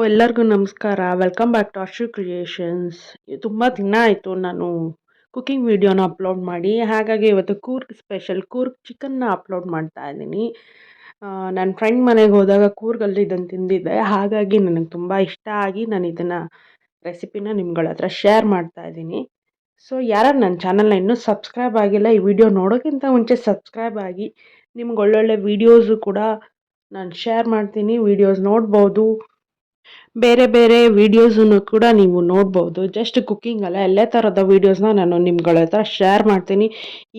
ಎಲ್ಲರಿಗೂ ನಮಸ್ಕಾರ. Welcome back to Ashu creations. ತುಂಬ ದಿನ ಆಯಿತು ನಾನು ಕುಕಿಂಗ್ ವಿಡಿಯೋನ ಅಪ್ಲೋಡ್ ಮಾಡಿ. ಹಾಗಾಗಿ ಇವತ್ತು ಕೂರ್ಗ್ ಸ್ಪೆಷಲ್ ಕೂರ್ಗ್ ಚಿಕನ್ನ ಅಪ್ಲೋಡ್ ಮಾಡ್ತಾ ಇದ್ದೀನಿ. ನನ್ನ ಫ್ರೆಂಡ್ ಮನೆಗೆ ಹೋದಾಗ ಕೂರ್ಗಲ್ಲಿ ಇದನ್ನು ತಿಂದಿದ್ದೆ. ಹಾಗಾಗಿ ನನಗೆ ತುಂಬ ಇಷ್ಟ ಆಗಿ ನಾನು ಇದನ್ನು ರೆಸಿಪಿನ ನಿಮ್ಗಳ ಹತ್ರ ಶೇರ್ ಮಾಡ್ತಾ ಇದ್ದೀನಿ. ಸೊ ಯಾರು ನನ್ನ ಚಾನಲ್ನ ಇನ್ನೂ ಸಬ್ಸ್ಕ್ರೈಬ್ ಆಗಿಲ್ಲ, ಈ ವಿಡಿಯೋ ನೋಡೋಕ್ಕಿಂತ ಮುಂಚೆ ಸಬ್ಸ್ಕ್ರೈಬ್ ಆಗಿ. ನಿಮ್ಗೆ ಒಳ್ಳೊಳ್ಳೆ ವೀಡಿಯೋಸು ಕೂಡ ನಾನು ಶೇರ್ ಮಾಡ್ತೀನಿ, ವೀಡಿಯೋಸ್ ನೋಡ್ಬೋದು. ಬೇರೆ ಬೇರೆ ವೀಡಿಯೋಸನ್ನು ಕೂಡ ನೀವು ನೋಡ್ಬೋದು. ಜಸ್ಟ್ ಕುಕ್ಕಿಂಗ್ ಅಲ್ಲ, ಎಲ್ಲ ಥರದ ವೀಡಿಯೋಸ್ನ ನಾನು ನಿಮ್ಗಳ ಹತ್ರ ಶೇರ್ ಮಾಡ್ತೀನಿ.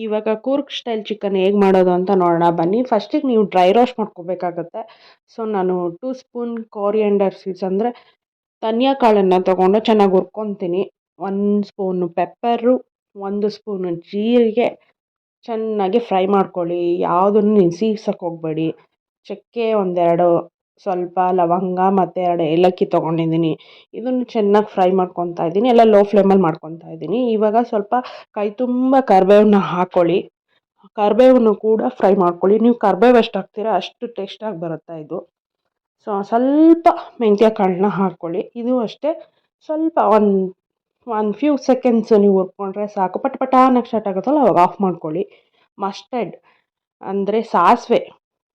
ಇವಾಗ ಕೂರ್ಗ್ ಸ್ಟೈಲ್ ಚಿಕನ್ ಹೇಗೆ ಮಾಡೋದು ಅಂತ ನೋಡೋಣ ಬನ್ನಿ. ಫಸ್ಟಿಗೆ ನೀವು ಡ್ರೈ ರೋಸ್ಟ್ ಮಾಡ್ಕೋಬೇಕಾಗತ್ತೆ. ಸೊ ನಾನು 2 ಸ್ಪೂನ್ ಕೋರಿಯಂಡರ್ ಸೀಡ್ಸ್ ಅಂದರೆ ಧನಿಯಾ ಕಾಳನ್ನು ತೊಗೊಂಡು ಚೆನ್ನಾಗಿ ಹುರ್ಕೊತೀನಿ. 1 ಸ್ಪೂನು ಪೆಪ್ಪರು, 1 ಸ್ಪೂನು ಜೀರಿಗೆ ಚೆನ್ನಾಗಿ ಫ್ರೈ ಮಾಡ್ಕೊಳ್ಳಿ. ಯಾವುದನ್ನು ನೀವು ಸೀಸಕ್ಕೆ ಹೋಗಬೇಡಿ. ಚಕ್ಕೆ ಒಂದೆರಡು, ಸ್ವಲ್ಪ ಲವಂಗ ಮತ್ತು 2 ಏಲಕ್ಕಿ ತೊಗೊಂಡಿದ್ದೀನಿ. ಇದನ್ನು ಚೆನ್ನಾಗಿ ಫ್ರೈ ಮಾಡ್ಕೊತಾ ಇದ್ದೀನಿ. ಎಲ್ಲ ಲೋ ಫ್ಲೇಮಲ್ಲಿ ಮಾಡ್ಕೊತಾ ಇದ್ದೀನಿ. ಇವಾಗ ಸ್ವಲ್ಪ ಕೈ ತುಂಬ ಕರಿಬೇವನ್ನ ಹಾಕ್ಕೊಳ್ಳಿ. ಕರಿಬೇವನ್ನು ಕೂಡ ಫ್ರೈ ಮಾಡ್ಕೊಳ್ಳಿ. ನೀವು ಕರಿಬೇವು ಎಷ್ಟು ಹಾಕ್ತೀರಾ ಅಷ್ಟು ಟೇಸ್ಟಾಗಿ ಬರುತ್ತೆ ಇದು. ಸೊ ಸ್ವಲ್ಪ ಮೆಂತ್ಯ ಕಾಳನ್ನ ಹಾಕ್ಕೊಳ್ಳಿ. ಇದು ಅಷ್ಟೇ ಸ್ವಲ್ಪ ಒಂದು ಫ್ಯೂ ಸೆಕೆಂಡ್ಸ್ ನೀವು ಹುರ್ಕೊಂಡ್ರೆ ಸಾಕು. ಪಟ ಪಟ ಅನ್ನೋಕ್ಕೆ ಸ್ಟಾರ್ಟ್ ಆಗುತ್ತಲ್ಲ ಅವಾಗ ಆಫ್ ಮಾಡ್ಕೊಳ್ಳಿ. ಮಸ್ಟರ್ಡ್ ಅಂದರೆ ಸಾಸಿವೆ,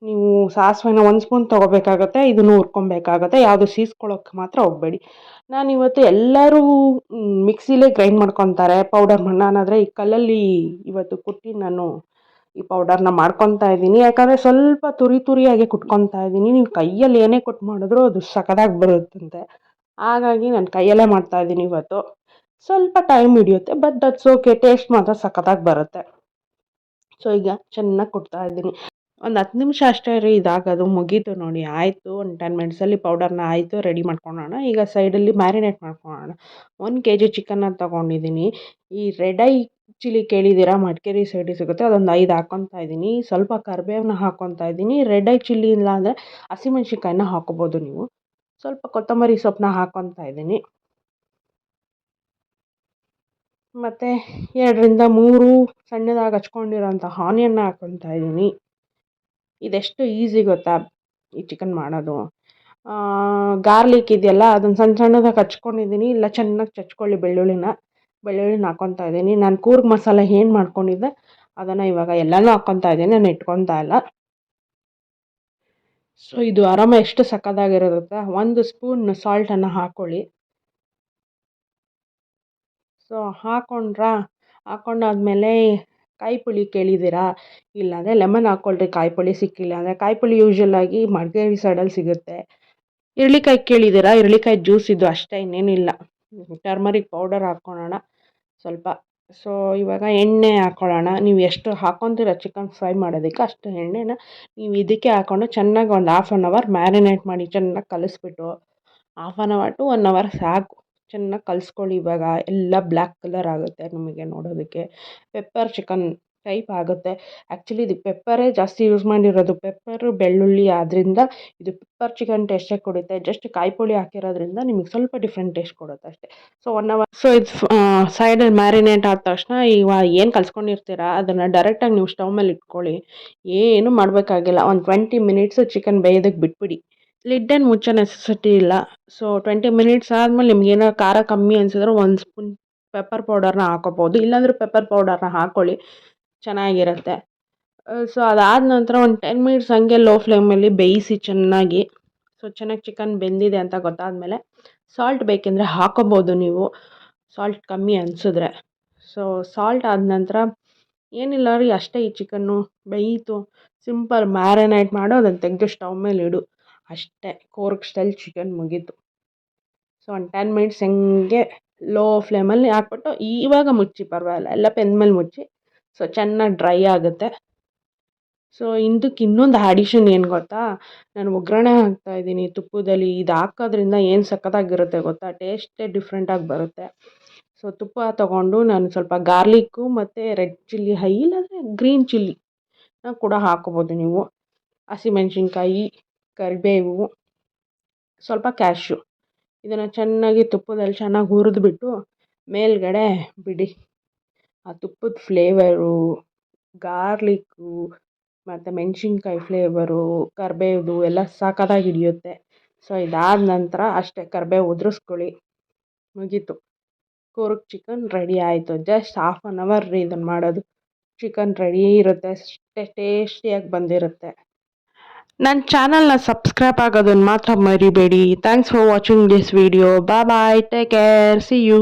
ನೀವು ಸಾಸಿವೆನ 1 ಸ್ಪೂನ್ ತೊಗೋಬೇಕಾಗತ್ತೆ. ಇದನ್ನು ಹುರ್ಕೊಬೇಕಾಗತ್ತೆ. ಯಾವುದು ಸೀಸ್ಕೊಳ್ಳೋಕ್ಕೆ ಮಾತ್ರ ಹೋಗಬೇಡಿ. ನಾನಿವತ್ತು ಎಲ್ಲರೂ ಮಿಕ್ಸಿಲೇ ಗ್ರೈಂಡ್ ಮಾಡ್ಕೊತಾರೆ ಪೌಡರ್. ನಾನಾದರೆ ಈ ಕಲ್ಲಲ್ಲಿ ಇವತ್ತು ಕುಟ್ಟಿ ನಾನು ಈ ಪೌಡರ್ನ ಮಾಡ್ಕೊತಾ ಇದ್ದೀನಿ. ಯಾಕಂದರೆ ಸ್ವಲ್ಪ ತುರಿಯಾಗಿ ಕುಟ್ಕೊತಾ ಇದ್ದೀನಿ. ನೀವು ಕೈಯಲ್ಲಿ ಏನೇ ಕುಟ್ ಮಾಡಿದ್ರೂ ಅದು ಸಖತ್ತಾಗಿ ಬರುತ್ತಂತೆ. ಹಾಗಾಗಿ ನಾನು ಕೈಯಲ್ಲೇ ಮಾಡ್ತಾಯಿದ್ದೀನಿ ಇವತ್ತು. ಸ್ವಲ್ಪ ಟೈಮ್ ಹಿಡಿಯುತ್ತೆ, ಬಟ್ ದಟ್ಸ್ ಓಕೆ, ಟೇಸ್ಟ್ ಮಾತ್ರ ಸಖತ್ತಾಗಿ ಬರುತ್ತೆ. ಸೊ ಈಗ ಚೆನ್ನಾಗಿ ಕುಟ್ತಾ ಇದ್ದೀನಿ. ಒಂದು 10 ನಿಮಿಷ ಅಷ್ಟೇ ರೀ ಇದಾಗೋದು. ಮುಗೀತು ನೋಡಿ, ಆಯಿತು. ಒಂದು 10 ಮಿನಿಟ್ಸಲ್ಲಿ ಪೌಡರ್ನ ಆಯಿತು, ರೆಡಿ ಮಾಡ್ಕೊಳ್ಳೋಣ. ಈಗ ಸೈಡಲ್ಲಿ ಮ್ಯಾರಿನೇಟ್ ಮಾಡ್ಕೊಳ್ಳೋಣ. 1 kg ಚಿಕನ್ನ ತೊಗೊಂಡಿದ್ದೀನಿ. ಈ ರೆಡ್ ಐ ಚಿಲ್ಲಿ ಕೇಳಿದ್ದೀರಾ, ಮಡಿಕೇರಿ ಸೈಡ್ ಸಿಗುತ್ತೆ, ಅದೊಂದು 5 ಹಾಕ್ಕೊತಾ ಇದ್ದೀನಿ. ಸ್ವಲ್ಪ ಕರಿಬೇವನ್ನ ಹಾಕ್ಕೊತಾ ಇದ್ದೀನಿ. ರೆಡ್ ಐ ಚಿಲ್ಲಿ ಇಲ್ಲ ಅಂದರೆ ಹಸಿಮೆಣ್ಸಿನ್ಕಾಯಿನ ಹಾಕ್ಕೋಬೋದು ನೀವು. ಸ್ವಲ್ಪ ಕೊತ್ತಂಬರಿ ಸೊಪ್ಪನ್ನ ಹಾಕ್ಕೊತಾ ಇದ್ದೀನಿ. ಮತ್ತು 2 ರಿಂದ 3 ಸಣ್ಣದಾಗಿ ಹಚ್ಕೊಂಡಿರೋಂಥ ಆನಿಯನ್ನ ಹಾಕ್ಕೊತಾ ಇದ್ದೀನಿ. ಇದೆಷ್ಟು ಈಸಿ ಗೊತ್ತಾ ಈ ಚಿಕನ್ ಮಾಡೋದು. ಗಾರ್ಲಿಕ್ ಇದೆಯಲ್ಲ, ಅದನ್ನು ಸಣ್ಣದಾಗಿ ಹಚ್ಕೊಂಡಿದ್ದೀನಿ. ಇಲ್ಲ ಚೆನ್ನಾಗಿ ಚಚ್ಕೊಳ್ಳಿ. ಬೆಳ್ಳುಳ್ಳಿನ ಹಾಕ್ಕೊತಾ ಇದ್ದೀನಿ. ನಾನು ಕೂರ್ಗ್ ಮಸಾಲ ಏನು ಮಾಡ್ಕೊಂಡಿದ್ದೆ ಅದನ್ನು ಇವಾಗ ಎಲ್ಲನೂ ಹಾಕ್ಕೊತಾ ಇದ್ದೀನಿ, ನಾನು ಇಟ್ಕೊತಾ ಇಲ್ಲ. ಸೊ ಇದು ಆರಾಮ ಎಷ್ಟು ಸಕ್ಕತ್ತಾಗಿರುತ್ತೆ. 1 ಸ್ಪೂನ್ ಸಾಲ್ಟನ್ನು ಹಾಕ್ಕೊಳ್ಳಿ. ಸೊ ಹಾಕ್ಕೊಂಡಾದ್ಮೇಲೆ ಕಾಯಿ ಪುಳಿ ಕೇಳಿದ್ದೀರಾ, ಇಲ್ಲಾಂದರೆ ಲೆಮನ್ ಹಾಕ್ಕೊಳ್ರಿ. ಕಾಯಿ ಪುಳಿ ಸಿಕ್ಕಿಲ್ಲ ಅಂದರೆ ಕಾಯಿ ಪುಳಿ ಯೂಶ್ವಲಾಗಿ ಮಡಿಕೇರಿ ಸೈಡಲ್ಲಿ ಸಿಗುತ್ತೆ. ಇರಳಿಕಾಯಿ ಕೇಳಿದ್ದೀರಾ, ಇರಳಿಕಾಯಿ ಜ್ಯೂಸ್ ಇದು ಅಷ್ಟೇ, ಇನ್ನೇನಿಲ್ಲ. ಟರ್ಮರಿಕ್ ಪೌಡರ್ ಹಾಕ್ಕೊಳ್ಳೋಣ ಸ್ವಲ್ಪ. ಸೊ ಇವಾಗ ಎಣ್ಣೆ ಹಾಕ್ಕೊಳ್ಳೋಣ. ನೀವು ಎಷ್ಟು ಹಾಕ್ಕೊತೀರ ಚಿಕನ್ ಫ್ರೈ ಮಾಡೋದಕ್ಕೆ ಅಷ್ಟು ಎಣ್ಣೆನ ನೀವು ಇದಕ್ಕೆ ಹಾಕ್ಕೊಂಡು ಚೆನ್ನಾಗಿ ಒಂದು 1/2 ಅವರ್ ಮ್ಯಾರಿನೇಟ್ ಮಾಡಿ. ಚೆನ್ನಾಗಿ ಕಲಿಸ್ಬಿಟ್ಟು 1/2 ಟು 1 ಅವರ್ ಸಾಕು. ಚೆನ್ನಾಗಿ ಕಲಿಸ್ಕೊಳ್ಳಿ. ಇವಾಗ ಎಲ್ಲ ಬ್ಲ್ಯಾಕ್ ಕಲರ್ ಆಗುತ್ತೆ ನಿಮಗೆ ನೋಡೋದಕ್ಕೆ. ಪೆಪ್ಪರ್ ಚಿಕನ್ ಟೈಪ್ ಆಗುತ್ತೆ. ಆ್ಯಕ್ಚುಲಿ ಇದು ಪೆಪ್ಪರೇ ಜಾಸ್ತಿ ಯೂಸ್ ಮಾಡಿರೋದು. ಪೆಪ್ಪರು ಬೆಳ್ಳುಳ್ಳಿ, ಆದ್ದರಿಂದ ಇದು ಪೆಪ್ಪರ್ ಚಿಕನ್ ಟೇಸ್ಟೇ ಕೊಡುತ್ತೆ. ಜಸ್ಟ್ ಕಾಯಿ ಪುಳಿ ಹಾಕಿರೋದ್ರಿಂದ ನಿಮಗೆ ಸ್ವಲ್ಪ ಡಿಫ್ರೆಂಟ್ ಟೇಸ್ಟ್ ಕೊಡುತ್ತೆ ಅಷ್ಟೇ. So 1 hour. ಸೊ ಇದು ಸೈಡಲ್ಲಿ ಮ್ಯಾರಿನೇಟ್ ಆದ ತಕ್ಷಣ ಇವಾಗ ಏನು ಕಲಿಸ್ಕೊಂಡಿರ್ತೀರ ಅದನ್ನು ಡೈರೆಕ್ಟಾಗಿ ನೀವು ಸ್ಟವ್ ಮೇಲೆ ಇಟ್ಕೊಳ್ಳಿ. ಏನು ಮಾಡಬೇಕಾಗಿಲ್ಲ. ಒಂದು 20 ಮಿನಿಟ್ಸು ಚಿಕನ್ ಬೇಯೋದಕ್ಕೆ ಬಿಟ್ಬಿಡಿ. ಲಿಡ್ಡನ್ನು ಮುಚ್ಚೋ ನೆಸೆಸಿಟಿ ಇಲ್ಲ. ಸೊ 20 ಮಿನಿಟ್ಸ್ ಆದಮೇಲೆ ನಿಮ್ಗೇನೋ ಖಾರ ಕಮ್ಮಿ ಅನಿಸಿದ್ರೆ 1 ಸ್ಪೂನ್ ಪೆಪ್ಪರ್ ಪೌಡರ್ನ ಹಾಕ್ಕೋಬೋದು. ಇಲ್ಲಾಂದರೆ ಪೆಪ್ಪರ್ ಪೌಡರ್ನ ಹಾಕ್ಕೊಳ್ಳಿ, ಚೆನ್ನಾಗಿರುತ್ತೆ. ಸೊ ಅದಾದ ನಂತರ ಒಂದು 10 ಮಿನಿಟ್ಸ್ ಹಂಗೆ ಲೋ ಫ್ಲೇಮಲ್ಲಿ ಬೇಯಿಸಿ ಚೆನ್ನಾಗಿ. ಸೊ ಚೆನ್ನಾಗಿ ಚಿಕನ್ ಬೆಂದಿದೆ ಅಂತ ಗೊತ್ತಾದಮೇಲೆ ಸಾಲ್ಟ್ ಬೇಕೆಂದರೆ ಹಾಕ್ಕೋಬೋದು ನೀವು, ಸಾಲ್ಟ್ ಕಮ್ಮಿ ಅನಿಸಿದ್ರೆ. ಸೊ ಸಾಲ್ಟ್ ಆದ ನಂತರ ಏನಿಲ್ಲ ರೀ, ಅಷ್ಟೇ. ಈ ಚಿಕನ್ನು ಬೇಯಿತು. ಸಿಂಪಲ್ ಮ್ಯಾರಿನೇಟ್ ಮಾಡು, ಅದನ್ನು ತೆಗೆದು ಸ್ಟವ್ ಮೇಲೆ ಇಡು, ಅಷ್ಟೇ. ಕೂರ್ಗ್ ಸ್ಟೈಲ್ ಚಿಕನ್ ಮುಗೀತು. ಸೊ ಒಂದು 10 ಮಿನಿಟ್ಸ್ ಹಂಗೆ ಲೋ ಫ್ಲೇಮಲ್ಲಿ ಹಾಕ್ಬಿಟ್ಟು ಇವಾಗ ಮುಚ್ಚಿ, ಪರವಾಗಿಲ್ಲ, ಎಲ್ಲ ಬೆಂದ್ಮೇಲೆ ಮುಚ್ಚಿ. ಸೊ ಚೆನ್ನಾಗಿ ಡ್ರೈ ಆಗುತ್ತೆ. ಸೊ ಇದಕ್ಕೆ ಇನ್ನೊಂದು ಅಡಿಷನ್ ಏನು ಗೊತ್ತಾ, ನಾನು ಒಗ್ಗರಣೆ ಹಾಕ್ತಾಯಿದ್ದೀನಿ ತುಪ್ಪದಲ್ಲಿ. ಇದು ಹಾಕೋದ್ರಿಂದ ಏನು ಸಖತ್ತಾಗಿರುತ್ತೆ ಗೊತ್ತಾ, ಟೇಸ್ಟೇ ಡಿಫ್ರೆಂಟಾಗಿ ಬರುತ್ತೆ. ಸೊ ತುಪ್ಪ ತೊಗೊಂಡು ನಾನು ಸ್ವಲ್ಪ ಗಾರ್ಲಿಕ್ಕು ಮತ್ತು ರೆಡ್ ಚಿಲ್ಲಿ, ಇಲ್ಲಾಂದರೆ ಗ್ರೀನ್ ಚಿಲ್ಲಿ ಕೂಡ ಹಾಕ್ಕೋಬೋದು ನೀವು. ಹಸಿಮೆಣ್ಸಿನ್ಕಾಯಿ, ಕರಿಬೇವು, ಸ್ವಲ್ಪ ಕ್ಯಾಶ್ಯೂ, ಇದನ್ನು ಚೆನ್ನಾಗಿ ತುಪ್ಪದಲ್ಲಿ ಚೆನ್ನಾಗಿ ಹುರಿದ್ಬಿಟ್ಟು ಮೇಲ್ಗಡೆ ಬಿಡಿ. ಆ ತುಪ್ಪದ ಫ್ಲೇವರು, ಗಾರ್ಲಿಕ್ಕು ಮತ್ತು ಮೆಣಸಿನ್ಕಾಯಿ ಫ್ಲೇವರು, ಕರಿಬೇವ್ದು ಎಲ್ಲ ಸಖತ್ತಾಗಿ ಹಿಡಿಯುತ್ತೆ. ಸೊ ಇದಾದ ನಂತರ ಅಷ್ಟೇ ಕರಿಬೇವು ಉದುರಿಸ್ಕೊಳ್ಳಿ, ಮುಗೀತು. ಕೂರ್ಗ್ ಚಿಕನ್ ರೆಡಿ ಆಯಿತು. ಜಸ್ಟ್ ಹಾಫ್ ಆನ್ ಅವರ್ ರೀ ಇದನ್ನು ಮಾಡೋದು. ಚಿಕನ್ ರೆಡಿ ಇರುತ್ತೆ, ಅಷ್ಟೇ ಟೇಸ್ಟಿಯಾಗಿ ಬಂದಿರುತ್ತೆ. ನನ್ನ ಚಾನಲ್ನ ಸಬ್ಸ್ಕ್ರೈಬ್ ಆಗೋದನ್ನು ಮಾತ್ರ ಮರಿಬೇಡಿ. Thanks for watching this video. Bye bye, take care, see you.